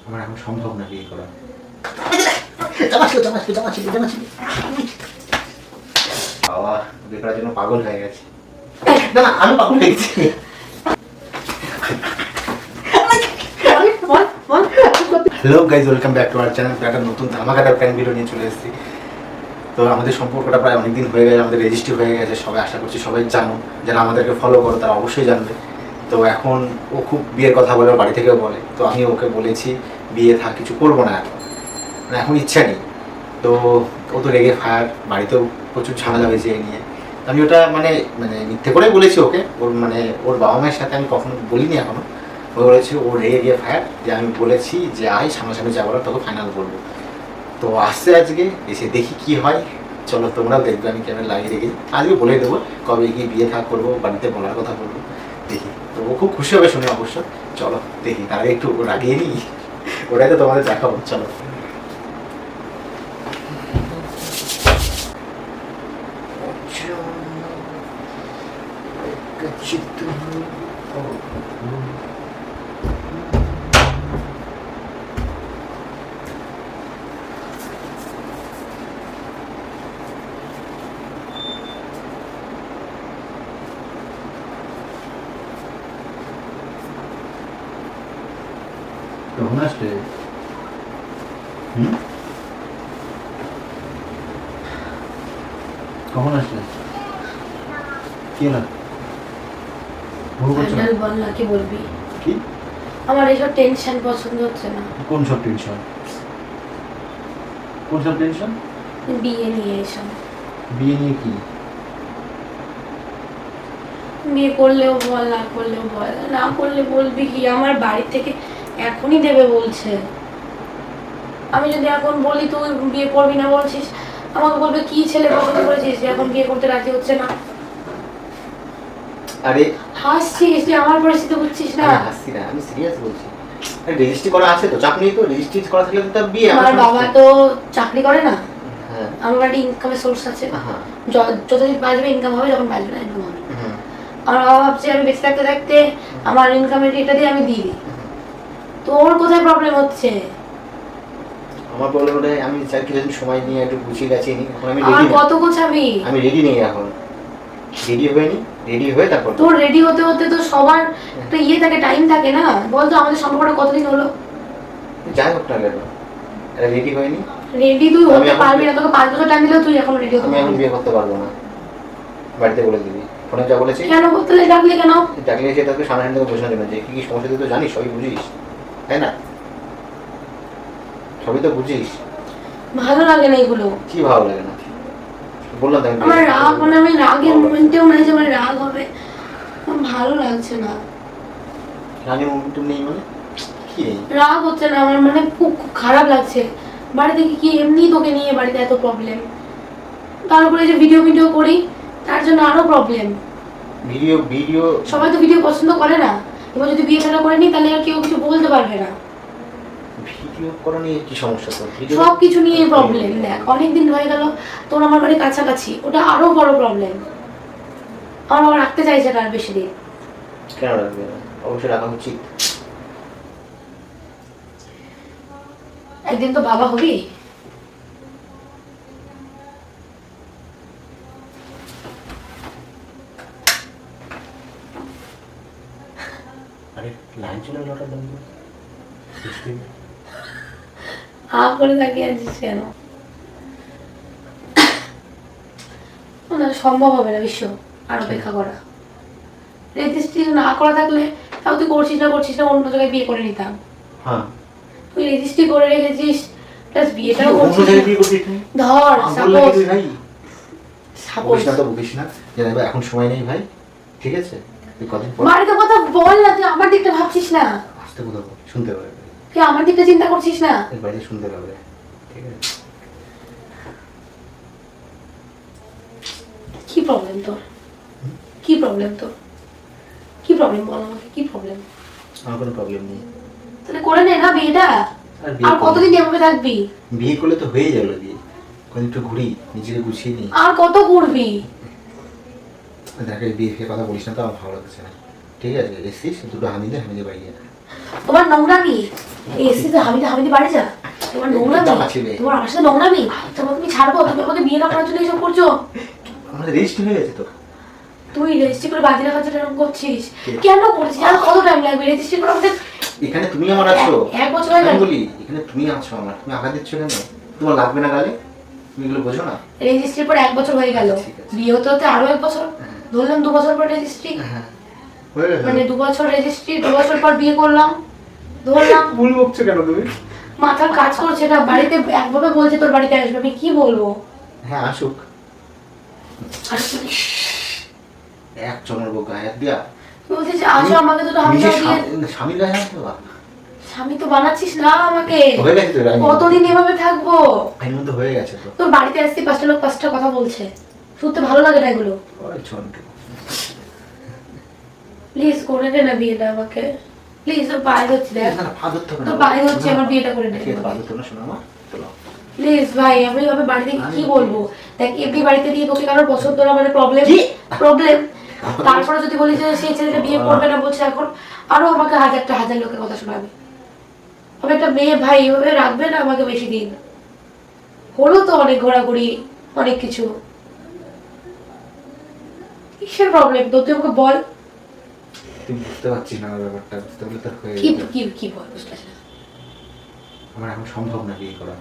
আমার এখন সম্ভব না বিয়ে করা। বাবা বিয়ে করার জন্য পাগল হয়ে গেছে। না না আমি পাগল হয়ে গেছি। Hello guys, welcome back to our channel. একটা নতুন ধামাকাদার প্ল্যান ভিডিও নিয়ে চলে এসেছি। তো আমাদের সম্পর্কটা প্রায় অনেকদিন হয়ে গেছে, আমাদের রেজিস্ট্রি হয়ে গেছে। সবাই আশা করছি সবাই জানো, যারা আমাদেরকে ফলো করো তারা অবশ্যই জানবে। তো এখন ও খুব বিয়ের কথা বলে, ওর বাড়ি থেকেও বলে। তো আমি ওকে বলেছি বিয়ে থাক, কিছু করবো না এখন, মানে এখন ইচ্ছা নেই। তো ও তো রেগে ফায়ার, বাড়িতেও প্রচুর ঝামেলা হয়েছে এই নিয়ে। আমি ওটা মানে মানে মিথ্যে করেই বলেছি ওকে। ওর মানে ওর বাবা মায়ের সাথে আমি কখনো বলিনি এখনো। ও বলেছি ও রেগে গিয়ে ফায়ার, যে আমি বলেছি যে আয় সামনাসামনি যা বলার তোকে ফাইনাল করবো। তো আসছে আজকে, এসে দেখি কি হয়। চলো তোমরাও দেখবে, আমি ক্যামেরা লাগিয়ে রেখেছি। আজকে বলে দেবো কবে গিয়ে বিয়ে থাক করবো, বাড়িতে বলার কথা বলবো। দেখি তো ও খুব খুশি হবে শুনে অবশ্য। চলো দেখি, তার আগে একটু রাগিয়ে নিই, ওটাই তো তোমাদের দেখাবো। চলো কখন আসলে? কখন আসলে? কি না ফাইনাল বল না, কি বলবি? কি? আমার এইসব টেনশন পছন্দ হচ্ছে না। কোন সব টেনশন? কোন সব টেনশন? বিয়ে নিয়ে এসব। বিয়ে নিয়ে কি? বিয়ে করলেও বল, না করলেও বল। না করলে বলবি কি, আমার বাড়ি থেকে এখনই দেবে বলছে। আমি যদি এখন বলি তুই বিয়ে করবি না বলছিস, আমাকে বলবে কি ছেলে পছন্দ করেছিস যে এখন বিয়ে করতে রাজি হচ্ছে না। আরে হাসছিস, তুই আমার পরিস্থিতি বুঝছিস না। হাসছি না, আমি সিরিয়াস বলছি। রেজিস্ট্রি করা আছে তো, চাপ নেই তো। রেজিস্ট্রি করা থাকলে তো তার বিয়ে। আমার বাবা তো চাকরি করে না। হ্যাঁ, আমার বাড়ি ইনকামের সোর্স আছে। হ্যাঁ, যতদিন বাঁচবে ইনকাম হবে, যখন বাঁচবে না ইনকাম হবে। আমার বাবা ভাবছে আমি বেঁচে থাকতে থাকতে আমার ইনকামের এটা দিয়ে আমি দিয়ে দিই। তোর কোথায় প্রবলেম হচ্ছে? আমার প্রবলেম ওটাই, আমি চাই কিছুদিন সময় নিয়ে একটু গুছিয়ে গাছিয়ে নিই। এখন আমি আর রেডি। কত গোছাবি? আমি রেডি নেই এখন, রেডি হয়ে নি, রেডি হয়ে তারপর তোর রেডি হতে হতে তো সবার একটা ইয়ে থাকে, টাইম থাকে না। বল তো আমাদের সম্পর্কটা কতদিন হলো? যাই হোক না কেন, রেডি হয়নি। রেডি তুই হতে পারবি না, তোকে 5 বছর টাইম দিলেও তুই এখন রেডি হতে আমি এখন পারবি না। বিয়ে করতে পারবো না, বাড়িতে বলে দিবি। ফোনে যা বলেছি। কেন করতে ডাকলি কেন? ডাকলে এসে তোকে সামনে থেকে বোঝানোর জন্য যে কি কি সমস্যা তুই তো জানিস, সবই বুঝিস, তাই না? সবই তো বুঝিস। ভালো লাগে না এগুলো। কি ভালো লাগে না? বললাম তো আমার রাগ, মানে আমি রাগের মোমেন্টেও নাই যে আমার রাগ হবে। আমার ভালো লাগছে না। রাগের মুভমেন্ট নেই মানে কি নেই? রাগ হচ্ছে না আমার, মানে খুব খুব খারাপ লাগছে। বাড়ি থেকে কি এমনি তোকে নিয়ে বাড়িতে এত প্রবলেম, তার উপরে যে ভিডিও ভিডিও করি তার জন্য আরো প্রবলেম। ভিডিও ভিডিও সবাই তো ভিডিও পছন্দ করে না। এবার যদি বিয়ে ফেলা করে নি তাহলে আর কেউ কিছু বলতে পারবে না। ভিডিও করা নিয়ে কি সমস্যা তোর? ভিডিও সব কিছু নিয়ে প্রবলেম। দেখ অনেকদিন হয়ে গেল তোর আমার বাড়ি কাছাকাছি, ওটা আরো বড় প্রবলেম। আমার বাবা রাখতে চাইছে না আর বেশি দিন। কেন রাখবে না? অবশ্যই রাখা উচিত। একদিন তো বাবা হবি। আরে লাইন চলে গেল, ওটা বন্ধ হা করে তাকিয়ে আছিস কেন? না, সম্ভব হবে না বিশ্ব আর অপেক্ষা করা। রেজিস্ট্রি না করা থাকলে তাও তুই করছিস না অন্য জায়গায় বিয়ে করে নিতাম। হ্যাঁ, তুই রেজিস্ট্রি করে রেখেছিস, প্লাস বিয়েটাও অন্য করছিস। জায়গায় বিয়ে করছিস তুই? ধর সাপোজ বলিস না তো, বলিস না যে না ভাই এখন সময় নেই ভাই, ঠিক আছে? তুই কদিন পর বাড়িতে কথা বল না, তুই আমার দিকটা ভাবছিস না। আসতে কথা বল, শুনতে পাবে। তুই আমার দিকটা চিন্তা করছিস না। এর বাইরে শুনতে পাবে, ঠিক আছে? কি প্রবলেম তোর? কি প্রবলেম তোর? কি প্রবলেম বল আমাকে, কি প্রবলেম? আমার কোনো প্রবলেম নেই। তাহলে করে নে না বিয়েটা। আর কতদিন এভাবে থাকবি? বিয়ে করলে তো হয়ে যাবে বিয়ে। কদিন একটু ঘুরি, নিজেকে গুছিয়ে নিই। আর কত ঘুরবি? দেখ বিয়ে কথা বলিস না তো, আমার ভালো লাগছে না, ঠিক আছে? এসছিস দুটো হামি দে, বাড়ি যা। তোমার নোংরামি এসি তো হামিদি হামিদি বাড়ি যা, তোমার নোংরামি, তোমার আমার সাথে নোংরামি, তোমার তুমি ছাড়বো, তুমি আমাকে বিয়ে না করার জন্য এইসব করছো। আমাদের রেজিস্ট্রি হয়ে গেছে তো। তুই রেজিস্ট্রি করে বাদি রাখার জন্য এরকম করছিস, কেন করছিস? আর কত টাইম লাগবে রেজিস্ট্রি করে? আমাদের এখানে তুমি আমার আছো, 1 বছর হয়ে গেল। বলি এখানে তুমি আছো আমার, তুমি আঘাত দিচ্ছ কেন? তোমার লাগবে না গালে? তুমি এগুলো বোঝো না? রেজিস্ট্রির পর 1 বছর হয়ে গেল, বিয়ে হতে হতে আরো 1 বছর, ধরলাম 2 বছর পর রেজিস্ট্রি, মানে 2 বছর রেজিস্ট্রি, 2 বছর পর বিয়ে করলাম, ধরলাম। ভুল বকছো কেন তুমি? মাথার কাজ করছে না, বাড়িতে একভাবে বলছে তোর বাড়িতে আসবে, আমি কি বলবো? হ্যাঁ আসুক, এক জনের বউ গায়ে হাত দিয়া বলছে যে আসো, আমাকে তো হাত নিজের দিয়ে স্বামীর গায়ে হাত দেওয়া? স্বামী তো বানাচ্ছিস না আমাকে, হয়ে গেছে তো, কতদিন এভাবে থাকবো? আইন মধ্যে হয়ে গেছে তো। তোর বাড়িতে আসছি 5টা লোক 5টা কথা বলছে, শুনতে ভালো লাগে না এগুলো। ওই ছোন্টু, প্লিজ করে দে না বিয়েটা আমাকে, প্লিজ। তোর পায়ে ধরছি, দেখ না ফাদর তো না, তোর পায়ে ধরছি, আমার বিয়েটা করে দে ফাদর তো না, শোনো আমার চলো প্লিজ ভাই। আমি বাড়িতে কি বলবো? দেখ এমনি বাড়িতে দিয়ে তোকে কারোর পছন্দ না মানে প্রবলেম, প্রবলেম। তারপরে যদি বলি যে সেই ছেলেটা বিয়ে করবে না বলছে, এখন আরো আমাকে হাজার লোকের কথা শোনাবে। আমি একটা মেয়ে ভাই, এভাবে রাখবে না আমাকে বেশি দিন। হলো তো অনেক ঘোরাঘুরি, অনেক কিছু, কিসের প্রবলেম তো? তুই আমাকে বল। তুমি বুঝতে পারছিস না আমার ব্যাপারটা, বুঝতে পারলে তো হয়ে কি যেত। কি কি বল, বুঝতে পারছি না। আমার এখন সম্ভব না বিয়ে করা,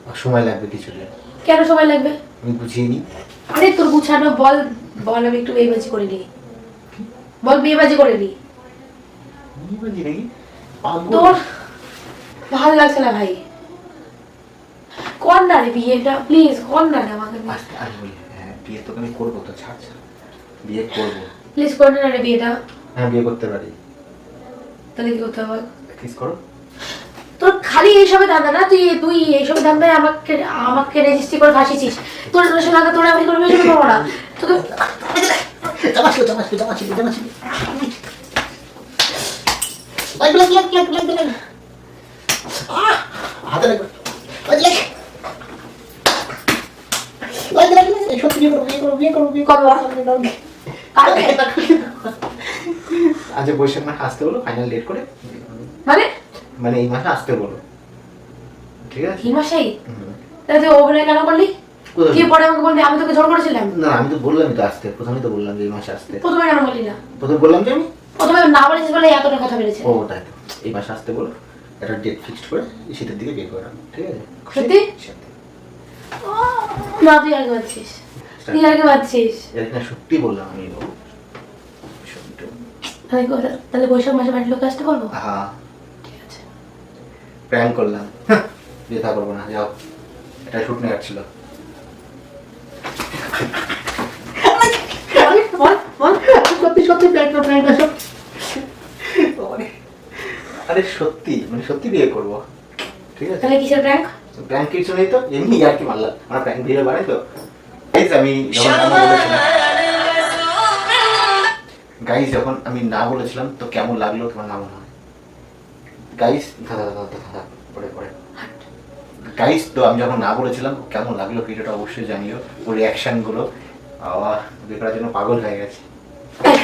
আর সময় লাগবে কিছুদিন, কেন সময় লাগবে? আমি বুঝিয়ে নিই। আরে তোর গুছানো বল, বল আমি একটু বিয়েবাজি করে নিই, বল বিয়েবাজি করে নিই। বুঝি নাকি পাগল? তোর ভালো লাগছে না ভাই, কর না রে বিয়েটা, প্লিজ কর না রে আমাকে, আস্তে আর বলি, হ্যাঁ বিয়ে তোকে আমি করবো তো, ছাড় ছাড়, বিয়ে করবো। প্লিজ কর না রে বিয়েটা। হ্যাঁ বিয়ে করতে পারি, তাহলে কি করতে হবে? কিস করো। তোর খালি এইসবে ধান্দা না, তুই তুই এইসবে ধান্দায় আমাকে আমাকে রেজিস্ট্রি করে ফাঁসিছিস। তোর রিলেশন আগে তোরা আমি কোনো মেয়ে করবো না তোকে। আজ বৈশাখ মাসে আসতে বলো, ফাইনাল ডেট করে, মানে মানে এই মাসে আসতে বলো, ঠিক আছে? এই মাসেই? তাহলে তুই অভিনয় কেন করলি? কোথায়? কি পরে আমাকে বললি? আমি তোকে জোর করেছিলাম? না আমি তো বললামই তো আসতে, প্রথমেই তো বললাম যে এই মাসে আসতে। প্রথমে কেন বললি না? প্রথমে বললাম যে আমি, প্রথমে না বলেছিস বলে এতটা কথা বেড়েছে। ও তাই তো, এই মাসে আসতে বলো, একটা ডেট ফিক্সড করে এই শীতের দিকে বিয়ে করে রাখবো, ঠিক আছে? সত্যি? সত্যি। না তুই আগে পাচ্ছিস, তুই আগে পাচ্ছিস। এখানে সত্যি বললাম আমি, সত্যি। তাহলে বৈশাখ মাসে বাড়ির লোক আসতে বলবো? হ্যাঁ ঠিক আছে। প্র্যাঙ্ক করলাম, বিয়ে থা করবো না, যাও, এটা শুট নিয়ে যাচ্ছিল। বল বল, সত্যি সত্যি প্র্যাঙ্ক না, প্র্যাঙ্ক না সব। আরে সত্যি, মানে সত্যি বিয়ে করবো, ঠিক আছে? তাহলে কিসের প্র্যাঙ্ক? প্র্যাঙ্ক কিছু নেই তো, এমনি আর কি মারলাম, আমার প্র্যাঙ্ক ভিডিও বানাই তো। আমি যখন না বলেছিলাম, গাইস যখন আমি না বলেছিলাম তো কেমন লাগলো তোমার না মনে হয়? গাইস পরে পরে গাইস, তো আমি যখন না বলেছিলাম কেমন লাগলো ভিডিওটা অবশ্যই জানিও, ওর রিয়াকশন গুলো। বিয়ে করার জন্য পাগল হয়ে গেছে।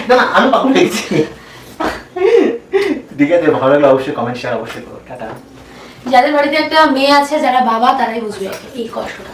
না না আমি পাগল হয়ে গেছি। ঠিক আছে, ভালো লাগলো অবশ্যই কমেন্ট শেয়ার অবশ্যই করো। টাটা। যাদের বাড়িতে একটা মেয়ে আছে, যারা বাবা, তারাই বুঝবে এই কষ্টটা।